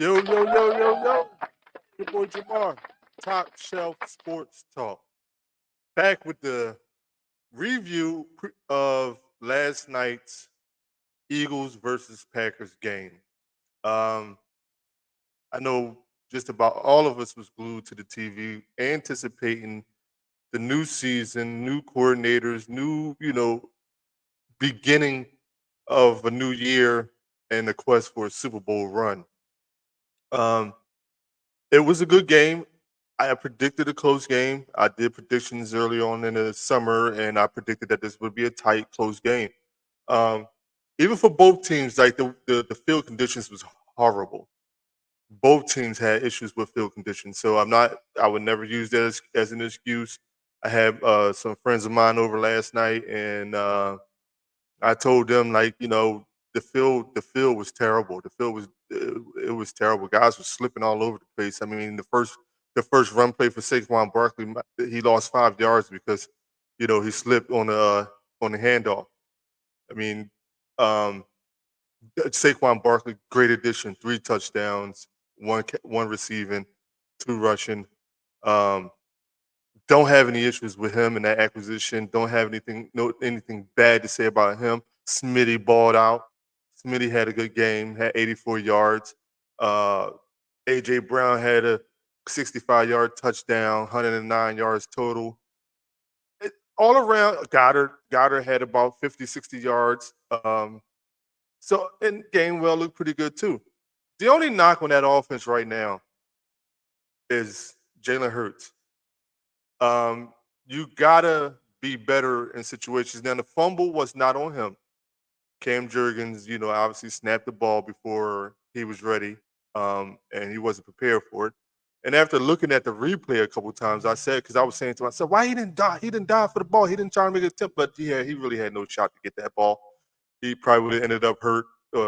Yo, yo, yo, yo, yo. Your boy Jamar. Top Shelf Sports Talk. Back with the review of last night's Eagles versus Packers game. Um, I know just about all of us was glued to the TV, anticipating the new season, new coordinators, new, beginning of a new year and the quest for a Super Bowl run. Um, It was a good game. I predicted a close game. I did predictions early on in the summer, and I predicted that this would be a tight, close game. Um, Even for both teams, like the field conditions was horrible. Both teams had issues with field conditions, so I would never use that as an excuse. I had some friends of mine over last night, and I told them like, the field was terrible. It was terrible. Guys were slipping all over the place. I mean, the first run play for Saquon Barkley, he lost 5 yards because he slipped on the handoff. I mean, um, Saquon Barkley, great addition, 3 touchdowns, one receiving, 2 rushing. Um, don't have any issues with him in that acquisition. Don't have anything bad to say about him. Smitty balled out. Smitty had a good game, had 84 yards. Uh, AJ Brown had a 65-yard touchdown, 109 yards total. All around, Goddard had about 50, 60 yards. And Gainwell looked pretty good too. The only knock on that offense right now is Jalen Hurts. You gotta be better in situations. Now the fumble was not on him. Cam Jurgens, obviously snapped the ball before he was ready, and he wasn't prepared for it. And after looking at the replay a couple times, I said, because I was saying to myself, why he didn't die? He didn't die for the ball. He didn't try to make an attempt, but yeah, he really had no shot to get that ball. He probably would have ended up hurt,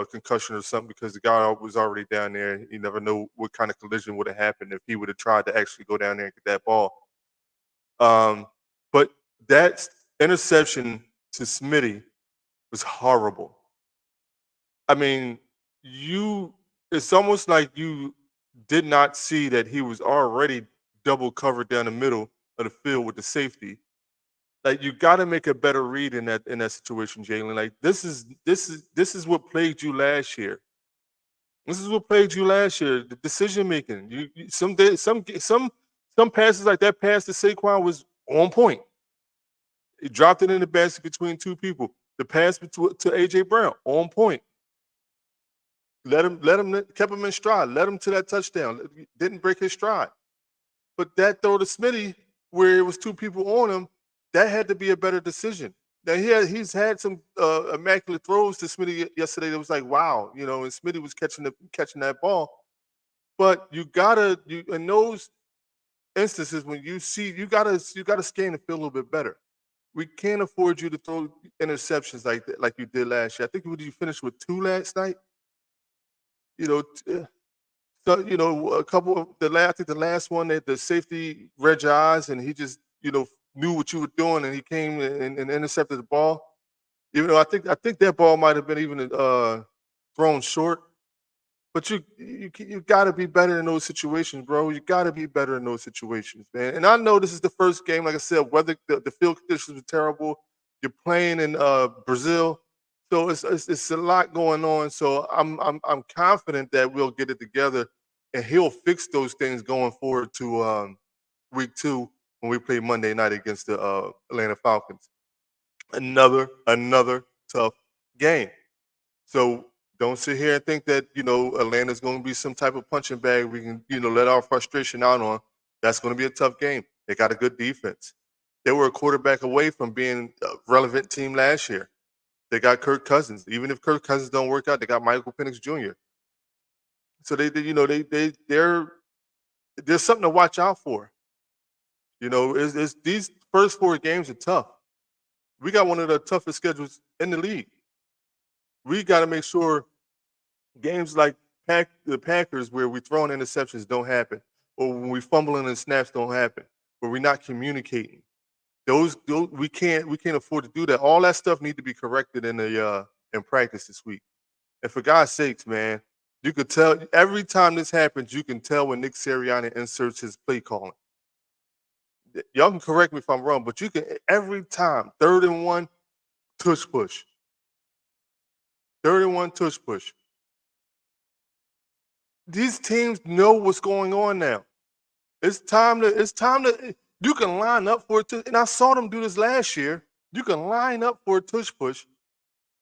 concussion or something, because the guy was already down there. You never know what kind of collision would have happened if he would have tried to actually go down there and get that ball. Um, but that interception to Smitty was horrible. I mean, you it's almost like you did not see that he was already double covered down the middle of the field with the safety. Like you got to make a better read in that situation, Jalen. Like this is what plagued you last year. This is what plagued you last year. The decision making. Some passes like that pass to Saquon was on point. He dropped it in the basket between two people. The pass to AJ Brown on point. Kept him in stride. Led him to that touchdown. Didn't break his stride. But that throw to Smitty, where it was two people on him, that had to be a better decision. Now he's had some immaculate throws to Smitty yesterday. That was like wow, and Smitty was catching that ball. But you in those instances when you gotta scan the field a little bit better. We can't afford you to throw interceptions like that, like you did last year. I think you finished with 2 last night. You know, so, a couple of I think the last one that the safety read your eyes and he just, knew what you were doing and he came and intercepted the ball. Even though I think that ball might have been even thrown short. But you got to be better in those situations, bro. You got to be better in those situations, man. And I know this is the first game. Like I said, weather the field conditions were terrible. You're playing in Brazil, so it's a lot going on. So I'm confident that we'll get it together, and he'll fix those things going forward to week 2 when we play Monday night against the Atlanta Falcons. Another tough game. So don't sit here and think that Atlanta's going to be some type of punching bag we can let our frustration out on. That's going to be a tough game. They got a good defense. They were a quarterback away from being a relevant team last year. They got Kirk Cousins. Even if Kirk Cousins don't work out, they got Michael Penix Jr. So they're there's something to watch out for. It's these first 4 games are tough. We got one of the toughest schedules in the league. We got to make sure games like the Packers, where we throwing interceptions, don't happen, or when we fumbling and snaps don't happen, where we're not communicating. Those we can't afford to do that. All that stuff need to be corrected in practice this week. And for God's sakes, man, You could tell every time this happens, you can tell when Nick Sirianni inserts his play calling. Y'all can correct me if I'm wrong, but you can every time 3rd and 1 tush push, 3rd and 1 tush push. These teams know what's going on now. It's time to you can line up for it to, and I saw them do this last year. You can line up for a tush push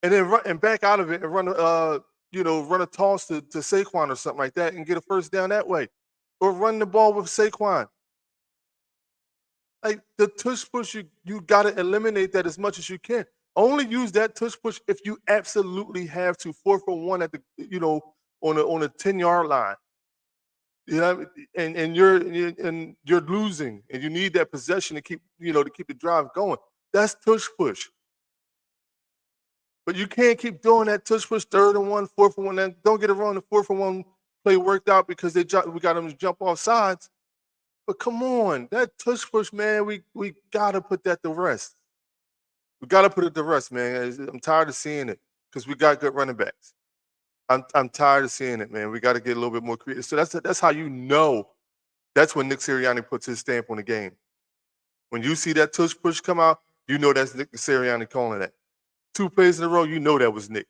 and then run and back out of it and run run a toss to Saquon or something like that and get a first down that way. Or run the ball with Saquon. Like the tush push, you gotta eliminate that as much as you can. Only use that tush push if you absolutely have to. 4-for-1 at the on a 10-yard line. You know, and you're losing, and you need that possession to keep the drive going. That's tush push. But you can't keep doing that tush push 3rd and 1, 4-for-1. And don't get it wrong, the 4-for-1 play worked out because we got them to jump off sides. But come on, that tush push, man, we gotta put that to rest. We gotta put it to rest, man. I'm tired of seeing it because we got good running backs. I'm tired of seeing it, man. We got to get a little bit more creative. So that's how you know. That's when Nick Sirianni puts his stamp on the game. When you see that tush push come out, you know that's Nick Sirianni calling that. 2 plays in a row, you know that was Nick.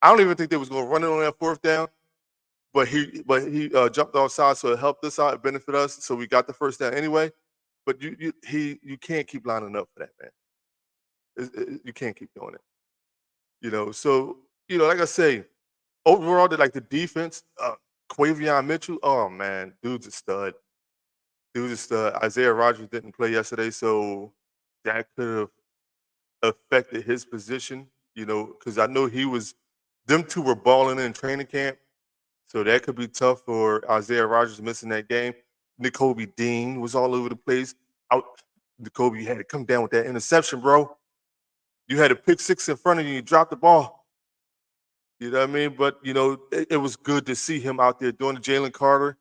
I don't even think they was going to run it on that 4th down, but he jumped offside, so it helped us out, it benefited us, so we got the first down anyway. But you can't keep lining up for that, man. You can't keep doing it. So like I say, overall, the defense, Quavion Mitchell, oh man, dude's a stud. Isaiah Rodgers didn't play yesterday, so that could have affected his position, because I know them two were balling in training camp, so that could be tough for Isaiah Rodgers missing that game. Nakobe Dean was all over the place. Out, Nakobe, you had to come down with that interception, bro. You had a pick six in front of you, you dropped the ball. You know what I mean? But it was good to see him out there doing the Jalen Carter.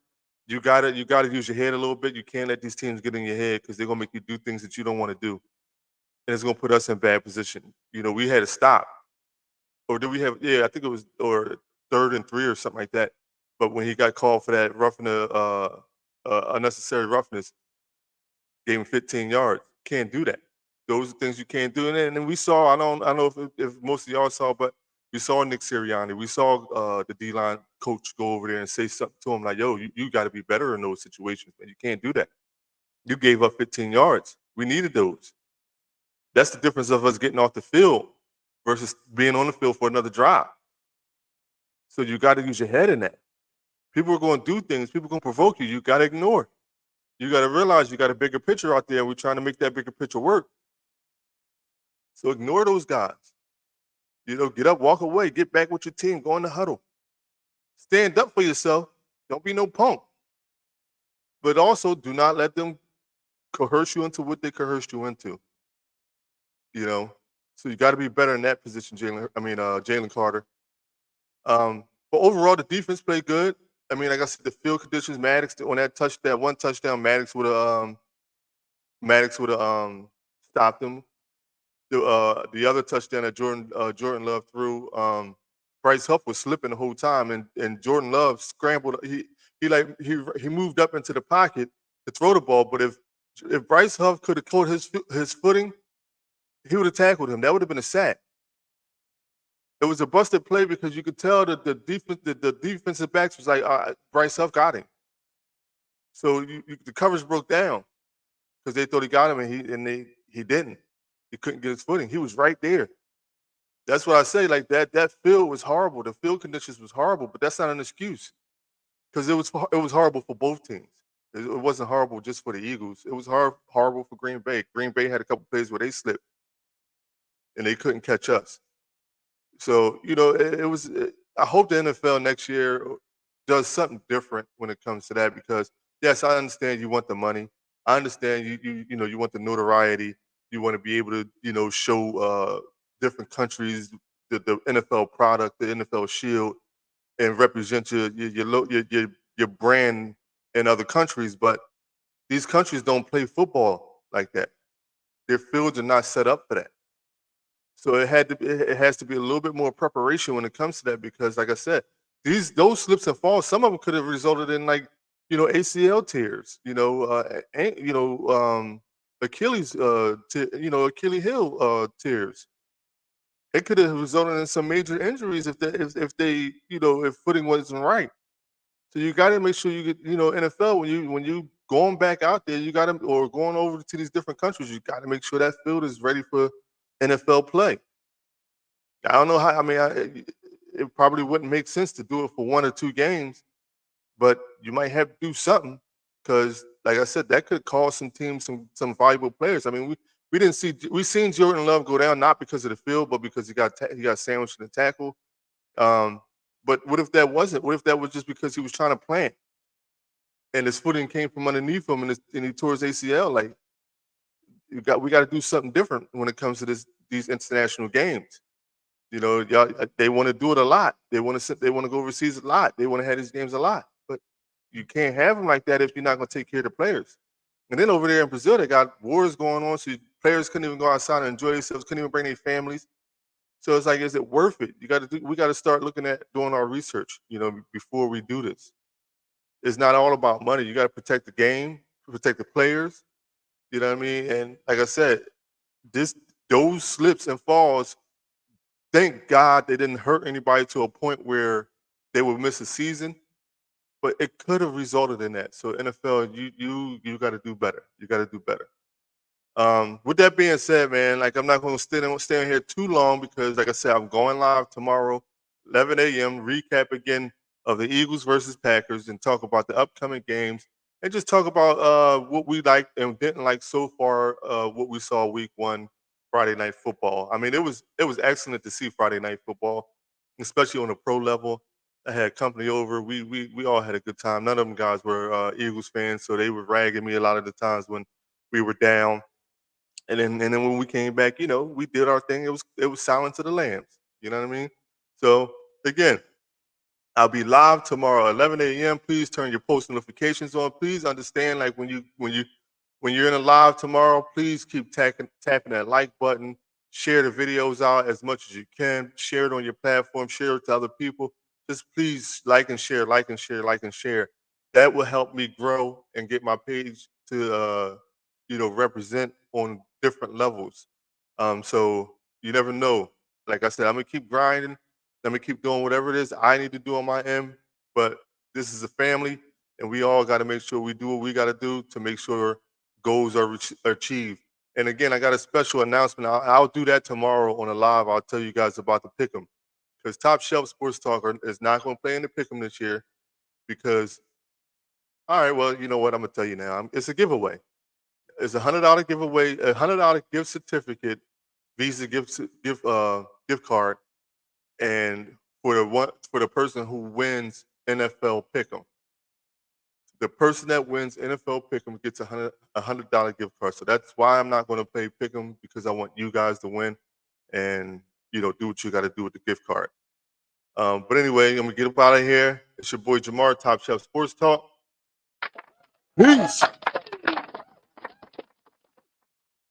You gotta use your head a little bit. You can't let these teams get in your head because they're gonna make you do things that you don't want to do, and it's gonna put us in bad position. We had to stop, or did we have? Yeah, I think it was or 3rd and 3 or something like that. But when he got called for that unnecessary roughness, gave him 15 yards. Can't do that. Those are things you can't do. And then we saw. I don't know if most of y'all saw, but we saw Nick Sirianni. We saw the D-line coach go over there and say something to him like, "Yo, you got to be better in those situations, man. You can't do that. You gave up 15 yards. We needed those. That's the difference of us getting off the field versus being on the field for another drive. So you got to use your head in that. People are going to do things. People are going to provoke you. You got to ignore. You got to realize you got a bigger picture out there, and we're trying to make that bigger picture work. So ignore those guys. Get up, walk away, get back with your team, go in the huddle. Stand up for yourself. Don't be no punk. But also do not let them coerce you into what they coerced you into. So you got to be better in that position, Jalen Carter. But overall, the defense played good. Like I said, the field conditions, Maddox on that one touchdown, Maddox would have stopped him. The other touchdown that Jordan Love threw, Bryce Huff was slipping the whole time, and Jordan Love scrambled. He moved up into the pocket to throw the ball, but if Bryce Huff could have caught his footing, he would have tackled him. That would have been a sack. It was a busted play because you could tell that the defensive backs was like, Bryce Huff got him. So the coverage broke down because they thought he got him, and he didn't. He couldn't get his footing. He was right there. That's what I say. Like that field was horrible. The field conditions was horrible, but that's not an excuse because it was horrible for both teams. It wasn't horrible just for the Eagles. It was horrible for Green Bay. Green Bay had a couple plays where they slipped and they couldn't catch us. So it was. I hope the NFL next year does something different when it comes to that because yes, I understand you want the money. I understand you want the notoriety. You want to be able to show different countries the NFL product, the NFL shield, and represent your brand in other countries. But these countries don't play football like that. Their fields are not set up for that. So it has to be a little bit more preparation when it comes to that because, like I said, those slips and falls, some of them could have resulted in like, ACL tears, Achilles, Achilles heel tears. It could have resulted in some major injuries if footing wasn't right. So you got to make sure you get, NFL when you going back out there, you got to or going over to these different countries, you got to make sure that field is ready for NFL play. I don't know how. I mean, it probably wouldn't make sense to do it for 1 or 2 games, but you might have to do something because, like I said, that could cost some teams some valuable players. I mean, we seen Jordan Love go down not because of the field, but because he got sandwiched in the tackle. Um, but what if that wasn't? What if that was just because he was trying to plant and his footing came from underneath him and he tore his ACL? Like we got to do something different when it comes to these international games. Y'all, they want to do it a lot. They want to go overseas a lot. They want to have these games a lot. But you can't have them like that if you're not going to take care of the players. And then over there in Brazil, they got wars going on, so players couldn't even go outside and enjoy themselves. Couldn't even bring their families. So it's like, is it worth it? We got to start looking at doing our research, before we do this. It's not all about money. You got to protect the game, protect the players. You know what I mean? And like I said, this those slips and falls, thank God they didn't hurt anybody to a point where they would miss a season, but it could have resulted in that. So NFL, you got to do better. You got to do better. With that being said, man, like I'm not going to stay on here too long because, like I said, I'm going live tomorrow, 11 a.m. Recap again of the Eagles versus Packers and talk about the upcoming games and just talk about what we liked and didn't like so far. What we saw week 1, Friday Night Football. I mean, it was excellent to see Friday Night Football, especially on a pro level. I had company over. We all had a good time. None of them guys were Eagles fans, so they were ragging me a lot of the times when we were down. And then when we came back, we did our thing. It was Silence of the Lambs. You know what I mean? So again, I'll be live tomorrow, 11 a.m. Please turn your post notifications on. Please understand, like when you're in a live tomorrow, please keep tapping that like button. Share the videos out as much as you can. Share it on your platform. Share it to other people. Just please like and share, like and share, like and share. That will help me grow and get my page to represent on different levels. So you never know. Like I said, I'm gonna keep grinding. I'm gonna keep doing whatever it is I need to do on my end. But this is a family, and we all got to make sure we do what we got to do to make sure goals are achieved. And again, I got a special announcement. I'll do that tomorrow on a live. I'll tell you guys about the pick'em because Top Shelf Sports Talker is not going to play in the pick'em this year because. All right, well, you know what? I'm gonna tell you now. It's a giveaway. It's $100 giveaway, $100 gift certificate, Visa gift card, and for the person who wins NFL Pick'em. The person that wins NFL Pick'em gets a $100 gift card. So that's why I'm not going to play Pick'em because I want you guys to win and do what you got to do with the gift card. But anyway, I'm gonna get up out of here. It's your boy Jamar, Top Chef Sports Talk. Peace.